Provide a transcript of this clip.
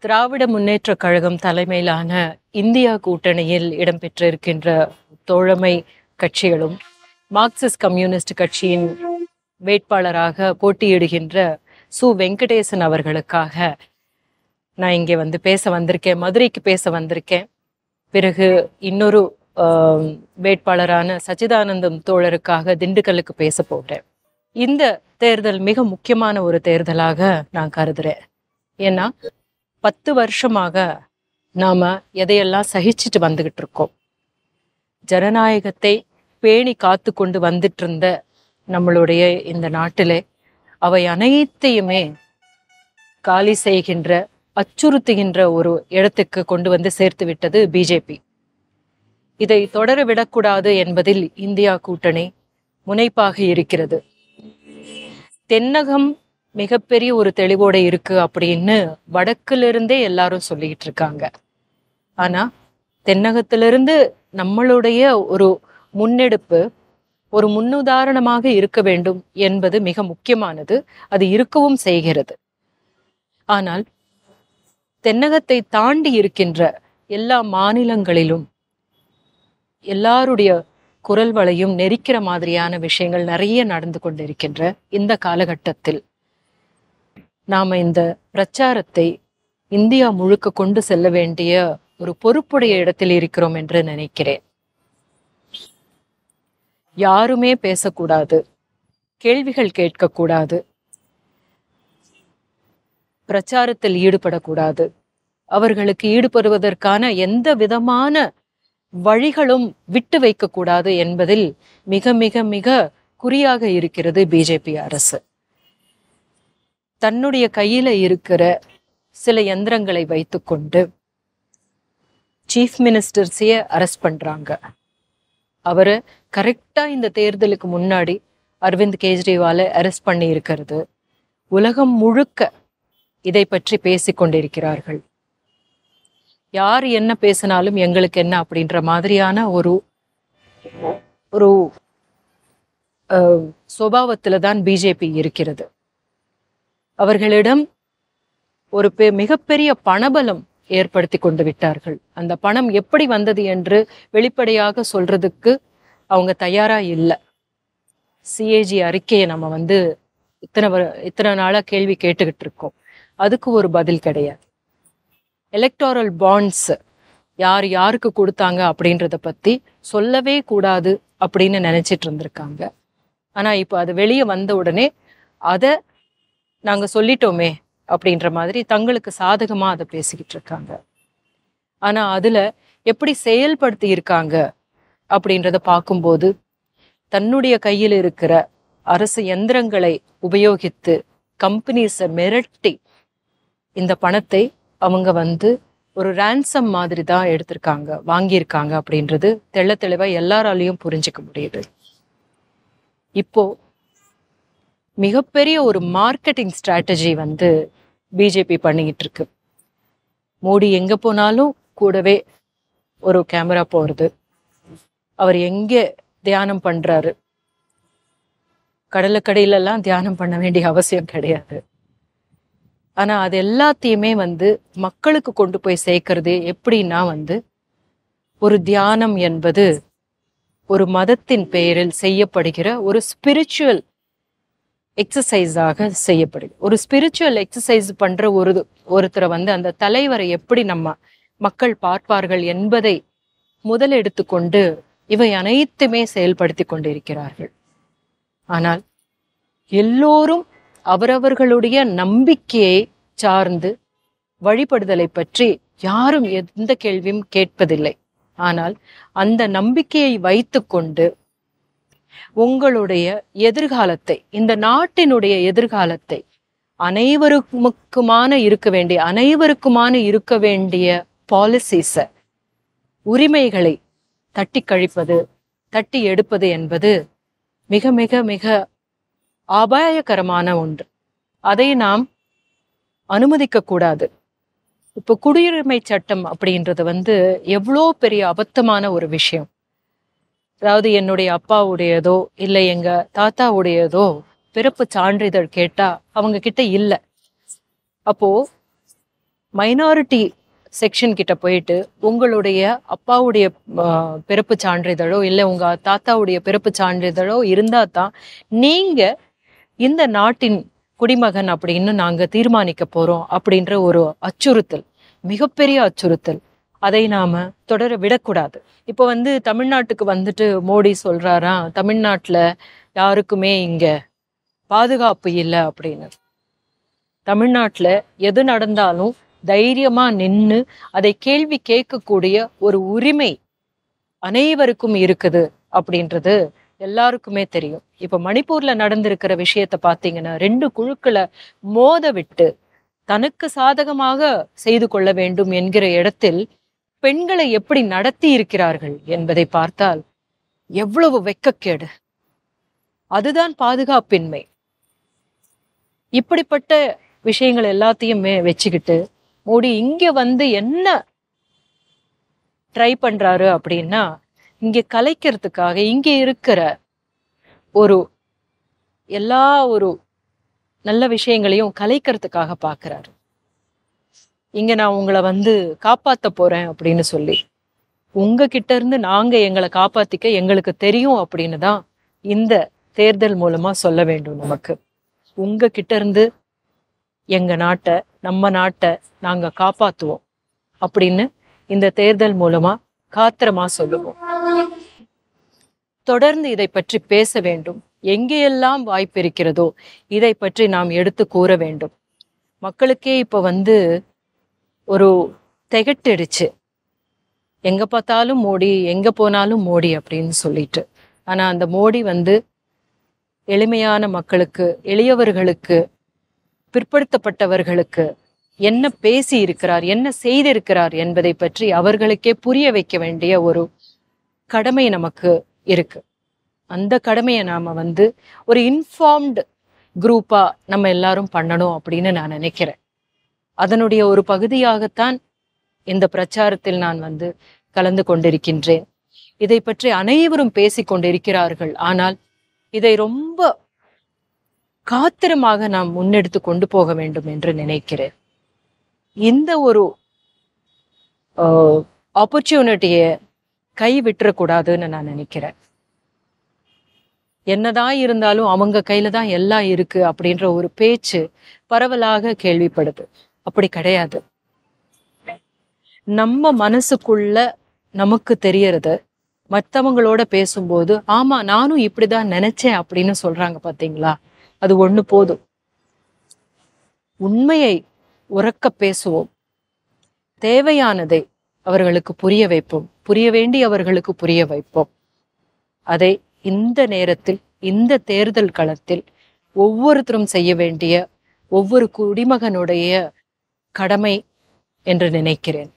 திராவிட முன்னேற்றக் கழகம் தலைமையிலான இந்தியா கூட்டணியில் இடம்பெற்றிருக்கின்ற தோழமை கட்சிகளும் மார்க்சிஸ்ட் கம்யூனிஸ்ட் கட்சியின் வேட்பாளராக போட்டியிடுகின்ற சு வெங்கடேசன் அவர்களுக்காக நான் இங்கே வந்து பேச வந்திருக்கேன், மதுரைக்கு பேச வந்திருக்கேன். பிறகு இன்னொரு வேட்பாளரான சச்சிதானந்தம் தோழருக்காக திண்டுக்கல்லுக்கு பேச போகிறேன். இந்த தேர்தல் மிக முக்கியமான ஒரு தேர்தலாக நான் கருதுறேன். ஏன்னா 10 வருஷமாக நாம எதையெல்லாம் சகிச்சுட்டு வந்துகிட்டு இருக்கோம். ஜனநாயகத்தை பேணி காத்து கொண்டு வந்துட்டு இருந்த நம்மளுடைய இந்த நாட்டிலே அவை அனைத்தையுமே காலி செய்கின்ற, அச்சுறுத்துகின்ற ஒரு இடத்துக்கு கொண்டு வந்து சேர்த்து விட்டது பிஜேபி. இதை தொடர விடக்கூடாது என்பதில் இந்தியா கூட்டணி முனைப்பாக இருக்கிறது. தென்னகம் மிகப்பெரிய ஒரு தெளிவோட இருக்கு அப்படின்னு வடக்கிலிருந்தே எல்லாரும் சொல்லிக்கிட்டு இருக்காங்க. ஆனா தென்னகத்திலிருந்து நம்மளுடைய ஒரு முன்னெடுப்பு ஒரு முன்னுதாரணமாக இருக்க வேண்டும் என்பது மிக முக்கியமானது. அது இருக்கவும் செய்கிறது. ஆனால் தென்னகத்தை தாண்டி இருக்கின்ற எல்லா மாநிலங்களிலும் எல்லாருடைய குரல் வளையும் நெரிக்கிற மாதிரியான விஷயங்கள் நிறைய நடந்து கொண்டிருக்கின்ற இந்த காலகட்டத்தில் நாம இந்த பிரச்சாரத்தை இந்தியா முழுக்க கொண்டு செல்ல வேண்டிய ஒரு பொறுப்புடைய இடத்தில் இருக்கிறோம் என்று நினைக்கிறேன். யாருமே பேசக்கூடாது, கேள்விகள் கேட்கக்கூடாது, பிரச்சாரத்தில் ஈடுபடக்கூடாது, அவர்களுக்கு ஈடுபடுவதற்கான எந்த விதமான வழிகளும் விட்டு வைக்கக்கூடாது என்பதில் மிக மிக மிக குறியாக இருக்கிறது பிஜேபி அரசு. தன்னுடைய கையில இருக்கிற சில யந்திரங்களை வைத்துக்கொண்டு சீஃப் மினிஸ்டர்ஸையே அரெஸ்ட் பண்றாங்க. அவரு கரெக்டா இந்த தேர்தலுக்கு முன்னாடி அரவிந்த் கெஜ்ரிவாலை அரெஸ்ட் பண்ணி இருக்கிறது. உலகம் முழுக்க இதை பற்றி பேசிக்கொண்டிருக்கிறார்கள். யார் என்ன பேசினாலும் எங்களுக்கு என்ன அப்படின்ற மாதிரியான ஒரு ஒரு சுபாவத்துல தான் பிஜேபி இருக்கிறது. அவர்களிடம் ஒரு மிகப்பெரிய பணபலம் ஏற்படுத்தி கொண்டு விட்டார்கள். அந்த பணம் எப்படி வந்தது என்று வெளிப்படையாக சொல்றதுக்கு அவங்க தயாரா இல்லை. சிஏஜி அறிக்கையை நம்ம வந்து இத்தனை நாளா கேள்வி கேட்டுக்கிட்டு இருக்கோம். அதுக்கு ஒரு பதில் கிடையாது. எலக்டோரல் பாண்ட்ஸ் யார் யாருக்கு கொடுத்தாங்க அப்படின்றத பத்தி சொல்லவே கூடாது அப்படின்னு நினைச்சிட்டு இருந்திருக்காங்க. ஆனா இப்போ அது வெளியே வந்த உடனே அதை நாங்க சொல்லிட்டோமே அப்படின்ற மாதிரி தங்களுக்கு சாதகமா அதை பேசிக்கிட்டு இருக்காங்க. ஆனா அதுல எப்படி செயல்படுத்தி இருக்காங்க அப்படின்றத பார்க்கும்போது தன்னுடைய கையில் இருக்கிற அரசு யந்திரங்களை உபயோகித்து கம்பெனிஸை மிரட்டி இந்த பணத்தை அவங்க வந்து ஒரு ரான்சம் மாதிரி தான் எடுத்திருக்காங்க, வாங்கியிருக்காங்க அப்படின்றது தெள்ள தெளிவா எல்லாராலையும் புரிஞ்சுக்க முடியுது. இப்போ மிகப்பெரிய ஒரு மார்க்கெட்டிங் ஸ்ட்ராட்டஜி வந்து பிஜேபி பண்ணிக்கிட்டு இருக்கு. மோடி எங்க போனாலும் கூடவே ஒரு கேமரா போறது. அவர் எங்க தியானம் பண்றாரு, கடலுக்கடியிலெல்லாம் தியானம் பண்ண வேண்டிய அவசியம் கிடையாது. ஆனா அது எல்லாத்தையுமே வந்து மக்களுக்கு கொண்டு போய் சேர்க்கறது எப்படின்னா வந்து ஒரு தியானம் என்பது ஒரு மதத்தின் பெயரில் செய்யப்படுகிற ஒரு ஸ்பிரிச்சுவல் எக்ஸசைஸாக செய்யப்படுது. ஒரு ஸ்பிரிச்சுவல் எக்ஸசைஸ் பண்ற ஒருத்தரை வந்து அந்த தலைவரை எப்படி நம்ம மக்கள் பார்ப்பார்கள் என்பதை முதல் எடுத்துக்கொண்டு இவை அனைத்துமே செயல்படுத்தி கொண்டிருக்கிறார்கள். ஆனால் எல்லோரும் அவரவர்களுடைய நம்பிக்கையை சார்ந்து வழிபடுதலை பற்றி யாரும் எந்த கேள்வியும் கேட்பதில்லை. ஆனால் அந்த நம்பிக்கையை வைத்துக்கொண்டு உங்களுடைய எதிர்காலத்தை, இந்த நாட்டினுடைய எதிர்காலத்தை அனைவருக்குமான இருக்க வேண்டிய பாலிசிஸ, உரிமைகளை தட்டி கழிப்பது, தட்டி எடுப்பது என்பது மிக மிக மிக அபாயகரமான ஒன்று. அதை நாம் அனுமதிக்க கூடாது. இப்போ குடியுரிமை சட்டம் அப்படின்றது வந்து எவ்வளோ பெரிய அபத்தமான ஒரு விஷயம். அதாவது என்னுடைய அப்பாவுடையதோ இல்லை எங்க தாத்தாவுடையதோ பிறப்பு சான்றிதழ் கேட்டா அவங்க கிட்ட இல்லை. அப்போ மைனாரிட்டி செக்ஷன் கிட்ட போயிட்டு உங்களுடைய அப்பாவுடைய பிறப்பு சான்றிதழோ இல்லை உங்க தாத்தாவுடைய பிறப்பு சான்றிதழோ இருந்தா தான் நீங்க இந்த நாட்டின் குடிமகன் அப்படின்னு நாங்க தீர்மானிக்க போறோம் அப்படின்ற ஒரு அச்சுறுத்தல், மிகப்பெரிய அச்சுறுத்தல். அதை நாம தொடர விடக்கூடாது. இப்போ தமிழ்நாட்டுக்கு வந்துட்டு மோடி சொல்றாரா, தமிழ்நாட்டுல யாருக்குமே இங்க பாதுகாப்பு இல்லை அப்படின்னு. தமிழ்நாட்டுல எது நடந்தாலும் தைரியமா நின்னு அதை கேள்வி கேட்கக்கூடிய ஒரு உரிமை அனைவருக்கும் இருக்குது அப்படின்றது எல்லாருக்குமே தெரியும். இப்ப மணிப்பூர்ல நடந்திருக்கிற விஷயத்த பாத்தீங்கன்னா 2 குழுக்களை மோத விட்டு தனக்கு சாதகமாக செய்து கொள்ள வேண்டும் என்கிற இடத்தில் பெண்களை எப்படி நடத்தி இருக்கிறார்கள் என்பதை பார்த்தால் எவ்வளவு வெட்கக்கேடு. அதுதான் பாதுகாப்பின்மை. இப்படிப்பட்ட விஷயங்கள் எல்லாத்தையுமே வச்சுக்கிட்டு மோடி இங்க என்ன ட்ரை பண்றாரு அப்படின்னா, இங்க கலைக்கிறதுக்காக இங்க இருக்கிற எல்லா ஒரு நல்ல விஷயங்களையும் கலைக்கிறதுக்காக பாக்குறாரு. இங்க நான் உங்களை காப்பாத்த போறேன் அப்படின்னு சொல்லி, உங்ககிட்ட இருந்து நாங்க எங்களை காப்பாத்திக்க எங்களுக்கு தெரியும் அப்படின்னு தான் இந்த தேர்தல் மூலமா சொல்ல வேண்டும். நமக்கு உங்ககிட்ட இருந்து எங்க நாட்டை, நம்ம நாட்டை நாங்க காப்பாத்துவோம் அப்படின்னு இந்த தேர்தல் மூலமா காத்திரமா சொல்லுவோம். தொடர்ந்து இதை பற்றி பேச வேண்டும். எங்கெல்லாம் வாய்ப்பு இருக்கிறதோ இதை பற்றி நாம் எடுத்து கூற வேண்டும். மக்களுக்கே இப்ப ஒரு திகட்டிடுச்சு, எங்க பார்த்தாலும் மோடி, எங்க போனாலும் மோடி அப்படின்னு சொல்லிட்டு. ஆனா அந்த மோடி எளிமையான மக்களுக்கு, எளியவர்களுக்கு, பிற்படுத்தப்பட்டவர்களுக்கு என்ன பேசி இருக்கிறார், என்ன செய்திருக்கிறார் என்பதை பற்றி அவர்களுக்கே புரிய வைக்க வேண்டிய ஒரு கடமை நமக்கு இருக்கு. அந்த கடமையை நாம ஒரு இன்ஃபார்ம்டு குரூப்பா நம்ம எல்லாரும் பண்ணணும் அப்படின்னு நான் நினைக்கிறேன். அதனுடைய ஒரு பகுதியாகத்தான் இந்த பிரச்சாரத்தில் நான் கலந்து கொண்டிருக்கின்றேன். இதை பற்றி அனைவரும் பேசிக் கொண்டிருக்கிறார்கள். ஆனால் இதை ரொம்ப காத்திரமாக நாம் முன்னெடுத்து கொண்டு போக வேண்டும் என்று நினைக்கிறேன். இந்த ஒரு ஆப்பர்ச்சுனிட்டியை கை விட்டுறக்கூடாதுன்னு நான் நினைக்கிறேன். என்னதான் இருந்தாலும் அவங்க கையில தான் எல்லாம் இருக்கு அப்படின்ற ஒரு பேச்சு பரவலாக கேள்விப்படுது. அப்படி கிடையாது. நம்ம மனசுக்குள்ள நமக்கு தெரியறது மற்றவங்களோட பேசும்போது, ஆமா நானும் இப்படிதான் நினைச்சேன் அப்படின்னு சொல்றாங்க பாத்தீங்களா, அது ஒண்ணு போதும். உண்மையை உரக்க பேசுவோம். தேவையானதை அவர்களுக்கு புரிய வைப்போம். புரிய வேண்டி அவர்களுக்கு புரிய வைப்போம். அதை இந்த நேரத்தில், இந்த தேர்தல் களத்தில் ஒவ்வொருத்தரும் செய்ய வேண்டிய ஒவ்வொரு குடிமகனுடைய கடமை என்று நினைக்கிறேன்.